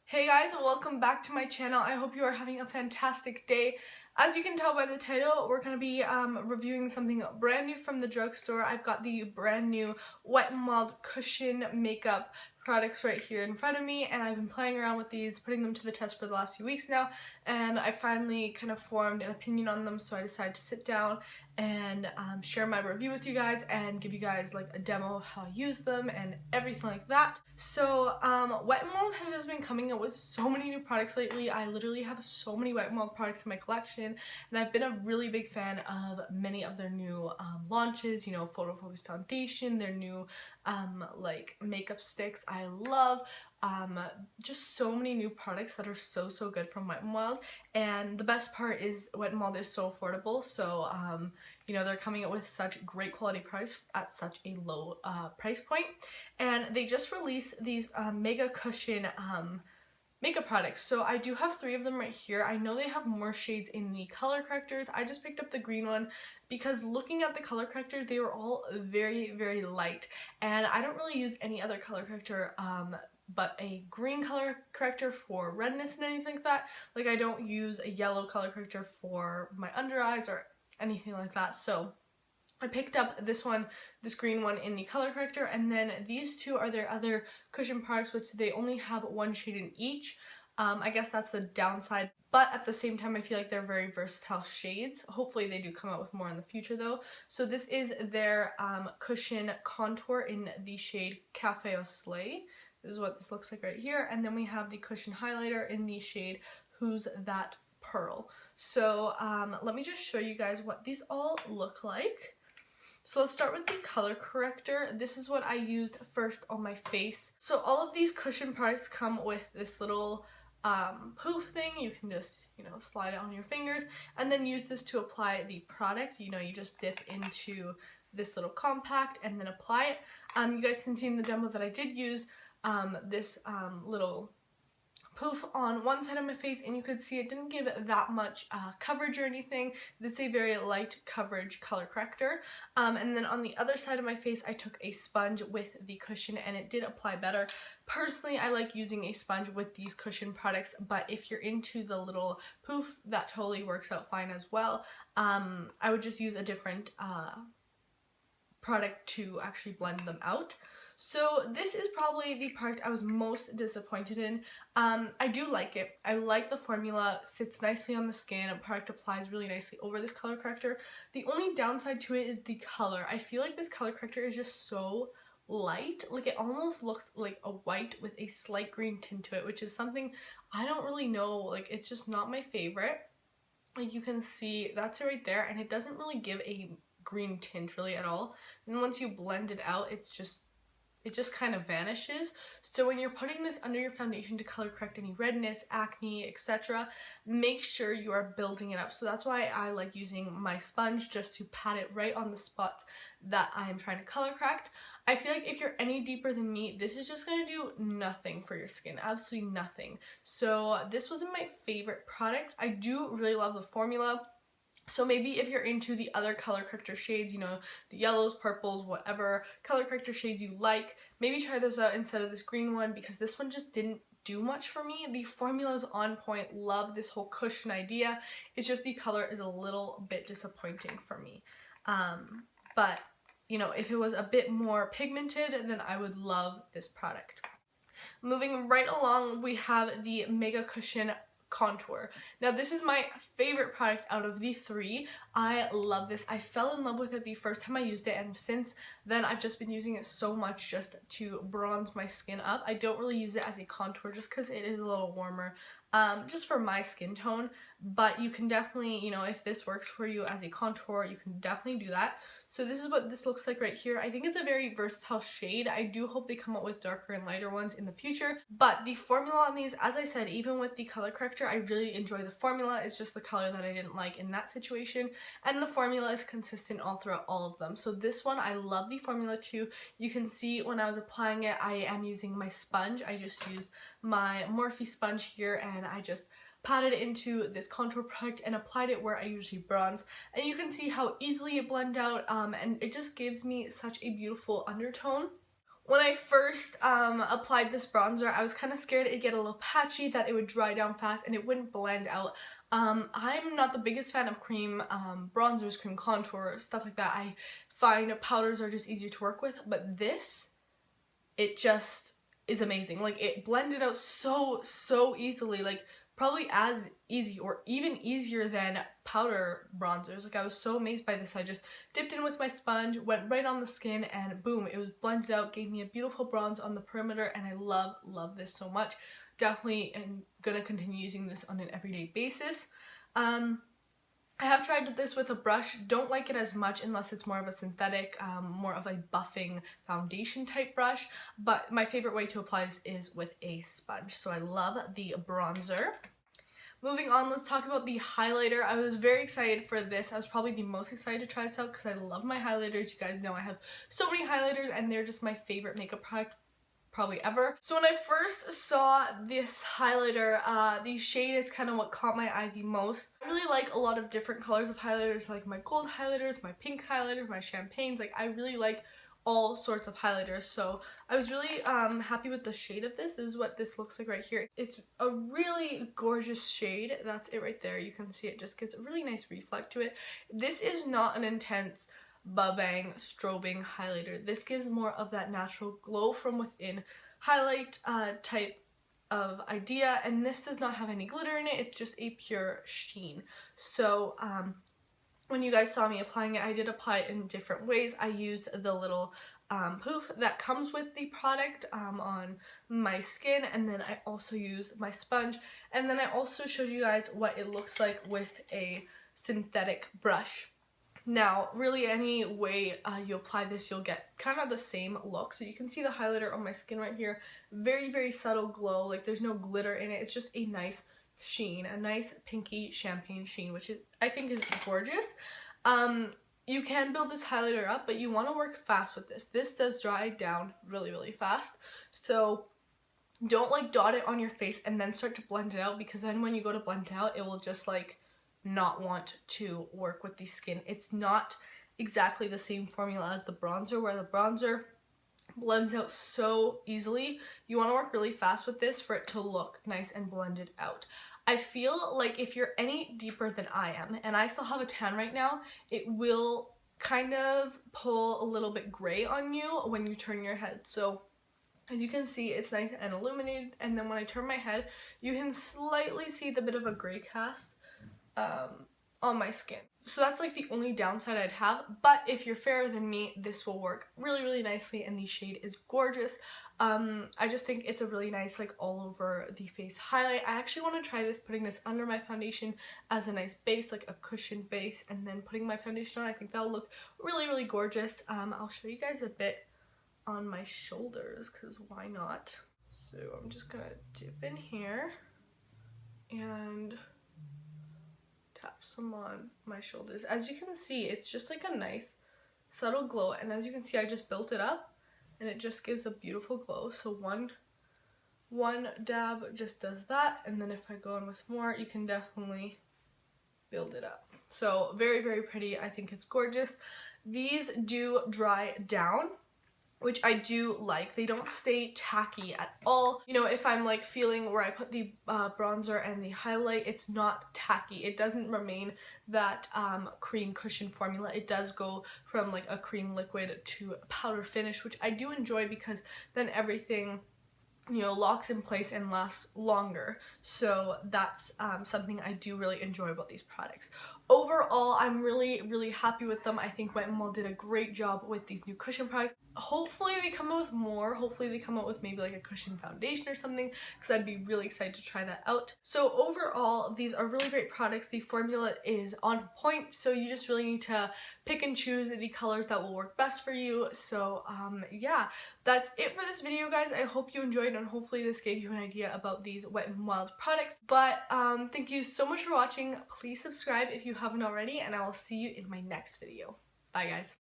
Hey guys, welcome back to my channel. I hope you are having a fantastic day. As you can tell by the title, we're going to be reviewing something brand new from the drugstore. I've got the brand new Wet n Wild cushion makeup products right here in front of me, and I've been playing around with these, putting them to the test for the last few weeks now, and I finally kind of formed an opinion on them, so I decided to sit down and share my review with you guys and give you guys like a demo of how I use them and everything like that. So Wet n Wild has just been coming up with so many new products lately. I literally have so many Wet n Wild products in my collection, and I've been a really big fan of many of their new launches, you know, photo focus foundation, their new like makeup sticks I love. Just so many new products that are so good from Wet n Wild, and the best part is Wet n Wild is so affordable, so you know, they're coming up with such great quality products at such a low price point. And they just released these mega cushion makeup products. So I do have 3 of them right here. I know they have more shades in the color correctors. I just picked up the green one because looking at the color correctors, they were all very light, and I don't really use any other color corrector but a green color corrector for redness and anything like that. Like, I don't use a yellow color corrector for my under eyes or anything like that. So I picked up this one, this green one in the color corrector, and then these two are their other cushion products, which they only have 1 shade in each. I guess that's the downside, but at the same time I feel like they're very versatile shades. Hopefully they do come out with more in the future though. So this is their cushion contour in the shade Cafe au Soleil. This is what this looks like right here, and then we have the cushion highlighter in the shade Who's That Pearl. So let me just show you guys what these all look like. So let's start with the color corrector. This is what I used first on my face. So all of these cushion products come with this little poof thing. You can just, you know, slide it on your fingers and then use this to apply the product. You know, you just dip into this little compact and then apply it. You guys can see in the demo that I did use this little poof on one side of my face, and you could see it didn't give that much coverage or anything. This is a very light coverage color corrector. And then on the other side of my face, I took a sponge with the cushion, and it did apply better. Personally, I like using a sponge with these cushion products, but if you're into the little poof, that totally works out fine as well. I would just use a different product to actually blend them out. So this is probably the product I was most disappointed in. I do like it. I like the formula, sits nicely on the skin, and product applies really nicely over this color corrector. The only downside to it is the color. I feel like this color corrector is just so light. Like, it almost looks like a white with a slight green tint to it, which is something I don't really know. Like, it's just not my favorite. Like, you can see that's it right there, and it doesn't really give a green tint really at all. And once you blend it out, it just kind of vanishes. So when you're putting this under your foundation to color correct any redness, acne, etc., make sure you are building it up. So that's why I like using my sponge, just to pat it right on the spots that I am trying to color correct. I feel like if you're any deeper than me, this is just going to do nothing for your skin, absolutely nothing. So this wasn't my favorite product. I do really love the formula. So maybe if you're into the other color corrector shades, you know, the yellows, purples, whatever color corrector shades you like, maybe try those out instead of this green one, because this one just didn't do much for me. The formula is on point. Love this whole cushion idea. It's just the color is a little bit disappointing for me. But, you know, if it was a bit more pigmented, then I would love this product. Moving right along, we have the Mega Cushion Contour. Now this is my favorite product out of the 3. I love this. I fell in love with it the first time I used it, and since then I've just been using it so much just to bronze my skin up. I don't really use it as a contour just because it is a little warmer, just for my skin tone, but you can definitely, you know, if this works for you as a contour, you can definitely do that. So this is what this looks like right here. I think it's a very versatile shade. I do hope they come out with darker and lighter ones in the future, but the formula on these, as I said, even with the color corrector, I really enjoy the formula. It's just the color that I didn't like in that situation, and the formula is consistent all throughout all of them. So this one, I love the formula too. You can see when I was applying it, I am using my sponge. I just used my Morphe sponge here, and I just patted it into this contour product and applied it where I usually bronze, and you can see how easily it blended out, and it just gives me such a beautiful undertone. When I first applied this bronzer, I was kind of scared it'd get a little patchy, that it would dry down fast and it wouldn't blend out. I'm not the biggest fan of cream bronzers, cream contour, stuff like that. I find powders are just easier to work with, but this, it just is amazing. Like, it blended out so easily, like probably as easy or even easier than powder bronzers. Like, I was so amazed by this. I just dipped in with my sponge, went right on the skin, and boom, it was blended out, gave me a beautiful bronze on the perimeter, and I love this so much. Definitely am gonna continue using this on an everyday basis. I have tried this with a brush. Don't like it as much unless it's more of a synthetic, more of a buffing foundation type brush, but my favorite way to apply this is with a sponge. So I love the bronzer. Moving on, let's talk about the highlighter. I was very excited for this. I was probably the most excited to try this out because I love my highlighters. You guys know I have so many highlighters and they're just my favorite makeup product probably ever. So when I first saw this highlighter, the shade is kind of what caught my eye the most. I really like a lot of different colors of highlighters, like my gold highlighters, my pink highlighters, my champagnes. Like, I really like all sorts of highlighters, so I was really happy with the shade of this. This is what this looks like right here. It's a really gorgeous shade. That's it right there. You can see it just gets a really nice reflect to it. This is not an intense bang strobing highlighter. This gives more of that natural glow from within highlight type of idea, and this does not have any glitter in it. It's just a pure sheen. So when you guys saw me applying it, I did apply it in different ways. I used the little poof that comes with the product on my skin, and then I also used my sponge, and then I also showed you guys what it looks like with a synthetic brush. Now, really any way you apply this, you'll get kind of the same look. So you can see the highlighter on my skin right here. Very subtle glow. Like, there's no glitter in it. It's just a nice sheen, a nice pinky champagne sheen, which is, I think, is gorgeous. You can build this highlighter up, but you want to work fast with this. This does dry down really fast. So don't like dot it on your face and then start to blend it out, because then when you go to blend it out, it will just like not want to work with the skin. It's not exactly the same formula as the bronzer, where the bronzer blends out so easily. You want to work really fast with this for it to look nice and blended out. I feel like if you're any deeper than I am, and I still have a tan right now, it will kind of pull a little bit gray on you when you turn your head. So as you can see, it's nice and illuminated, and then when I turn my head, you can slightly see the bit of a gray cast on my skin. So that's like the only downside I'd have, but if you're fairer than me, this will work really nicely, and the shade is gorgeous. I just think it's a really nice, like, all over the face highlight. I actually want to try this, putting this under my foundation as a nice base, like a cushion base, and then putting my foundation on. I think that'll look really gorgeous. I'll show you guys a bit on my shoulders, because why not? So I'm just gonna dip in here and tap some on my shoulders. As you can see, it's just like a nice subtle glow, and as you can see, I just built it up and it just gives a beautiful glow. So one dab just does that, and then if I go in with more, you can definitely build it up. So very pretty. I think it's gorgeous. These do dry down, which I do like. They don't stay tacky at all. You know, if I'm like feeling where I put the bronzer and the highlight, it's not tacky. It doesn't remain that cream cushion formula. It does go from like a cream liquid to a powder finish, which I do enjoy, because then everything, you know, locks in place and lasts longer. So that's something I do really enjoy about these products. Overall, I'm really happy with them. I think Wet n Wild did a great job with these new cushion products. Hopefully they come out with more. Hopefully they come out with maybe like a cushion foundation or something, because I'd be really excited to try that out. So overall, these are really great products. The formula is on point, so you just really need to pick and choose the colors that will work best for you. So yeah, that's it for this video, guys. I hope you enjoyed, and hopefully this gave you an idea about these Wet n Wild products. But thank you so much for watching. Please subscribe if you haven't already, and I will see you in my next video. Bye, guys.